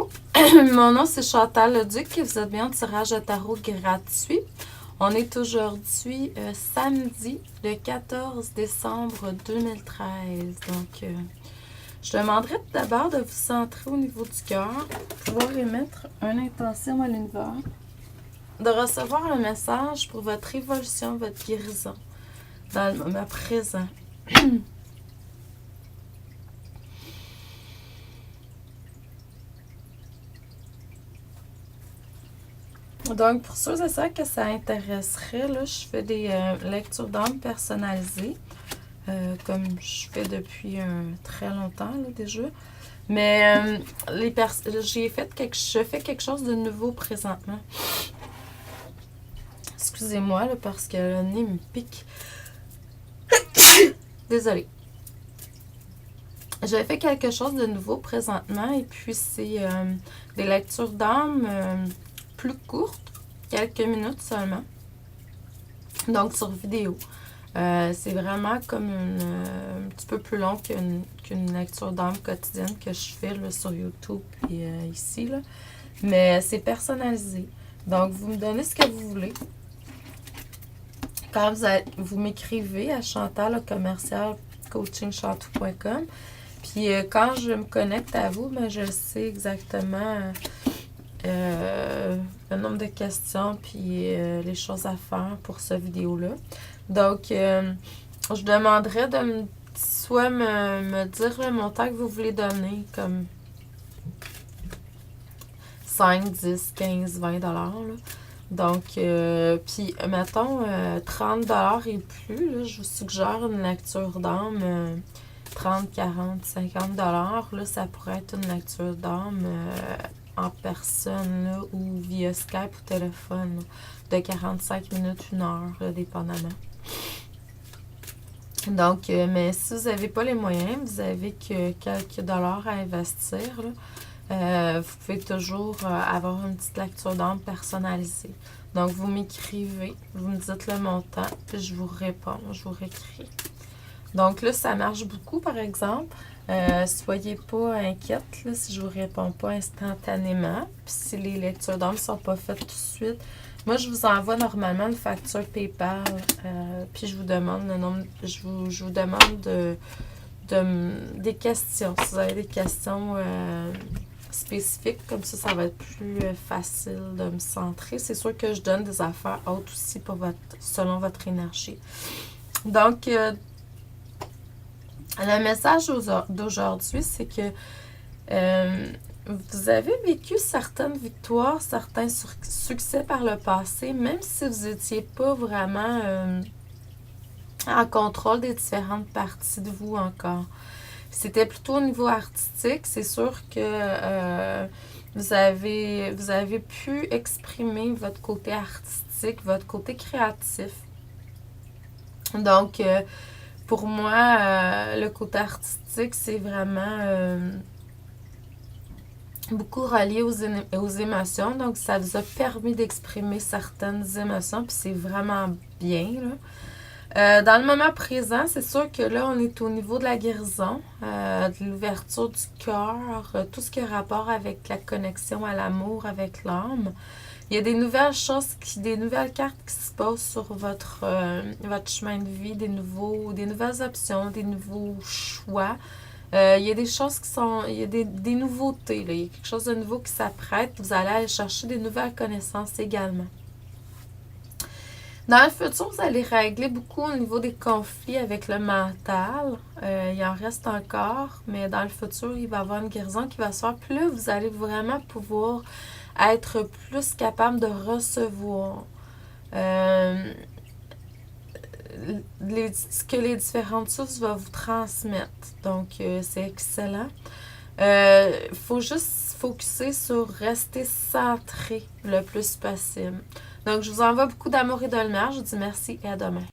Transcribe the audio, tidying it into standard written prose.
Bonjour, mon nom c'est Chantal Leduc et vous êtes bien au tirage de tarot gratuit. On est aujourd'hui samedi le 14 décembre 2013. Donc, je demanderais tout d'abord de vous centrer au niveau du cœur, pouvoir émettre une intention à l'univers, de recevoir un message pour votre évolution, votre guérison dans le moment présent. Donc, pour ceux et celles que ça intéresserait, là, je fais des lectures d'âme personnalisées, comme je fais depuis très longtemps là, déjà. Mais je fais quelque chose de nouveau présentement. Excusez-moi, là, parce que le nez me pique. Désolée. J'ai fait quelque chose de nouveau présentement et puis c'est des lectures d'âme plus courtes, quelques minutes seulement. Donc sur vidéo. C'est vraiment comme un petit peu plus long qu'une lecture d'âme quotidienne que je fais là, sur YouTube et ici. Là. Mais c'est personnalisé. Donc vous me donnez ce que vous voulez. Quand vous m'écrivez à chantal@coachingchantou.com. Puis quand je me connecte à vous, ben, je sais exactement le nombre de questions puis les choses à faire pour cette vidéo-là. Donc, je demanderais de soit me dire le montant que vous voulez donner, comme 5, 10, 15, 20 $. Là. Donc, puis, mettons, 30 $ et plus, là, je vous suggère une lecture d'âme 30, 40, 50 $. Là, ça pourrait être une lecture d'âme en personne là, ou via Skype ou téléphone là, de 45 minutes, 1 heure, là, dépendamment. Donc, mais si vous n'avez pas les moyens, vous avez que quelques dollars à investir, là, vous pouvez toujours avoir une petite lecture d'âme personnalisée. Donc, vous m'écrivez, vous me dites le montant, puis je vous réponds, je vous réécris. Donc là, ça marche beaucoup, par exemple. Soyez pas inquiète là, si je vous réponds pas instantanément. Puis si les lectures d'âme ne sont pas faites tout de suite. Moi, je vous envoie normalement une facture PayPal. Puis je vous demande le nombre. Je vous demande des questions. Si vous avez des questions spécifiques, comme ça va être plus facile de me centrer. C'est sûr que je donne des affaires hautes aussi pour selon votre énergie. Donc, le message d'aujourd'hui, c'est que vous avez vécu certaines victoires, certains succès par le passé, même si vous n'étiez pas vraiment en contrôle des différentes parties de vous encore. C'était plutôt au niveau artistique. C'est sûr que vous avez pu exprimer votre côté artistique, votre côté créatif. Donc, pour moi, le côté artistique, c'est vraiment beaucoup relié aux émotions. Donc, ça vous a permis d'exprimer certaines émotions, puis c'est vraiment bien, là. Dans le moment présent, c'est sûr que là, on est au niveau de la guérison, de l'ouverture du cœur, tout ce qui a rapport avec la connexion à l'amour, avec l'âme. Il y a des nouvelles choses, des nouvelles cartes qui se posent sur votre chemin de vie, des nouvelles options, des nouveaux choix. Il y a des choses qui sont, il y a des nouveautés, là. Il y a quelque chose de nouveau qui s'apprête. Vous allez aller chercher des nouvelles connaissances également. Dans le futur, vous allez régler beaucoup au niveau des conflits avec le mental. Il en reste encore, mais dans le futur, il va y avoir une guérison qui va se faire. Puis là, vous allez vraiment pouvoir être plus capable de recevoir ce que les différentes sources vont vous transmettre. Donc, c'est excellent. Il faut juste focusser sur rester centré le plus possible. Donc, je vous envoie beaucoup d'amour et de lumière. Je vous dis merci et à demain.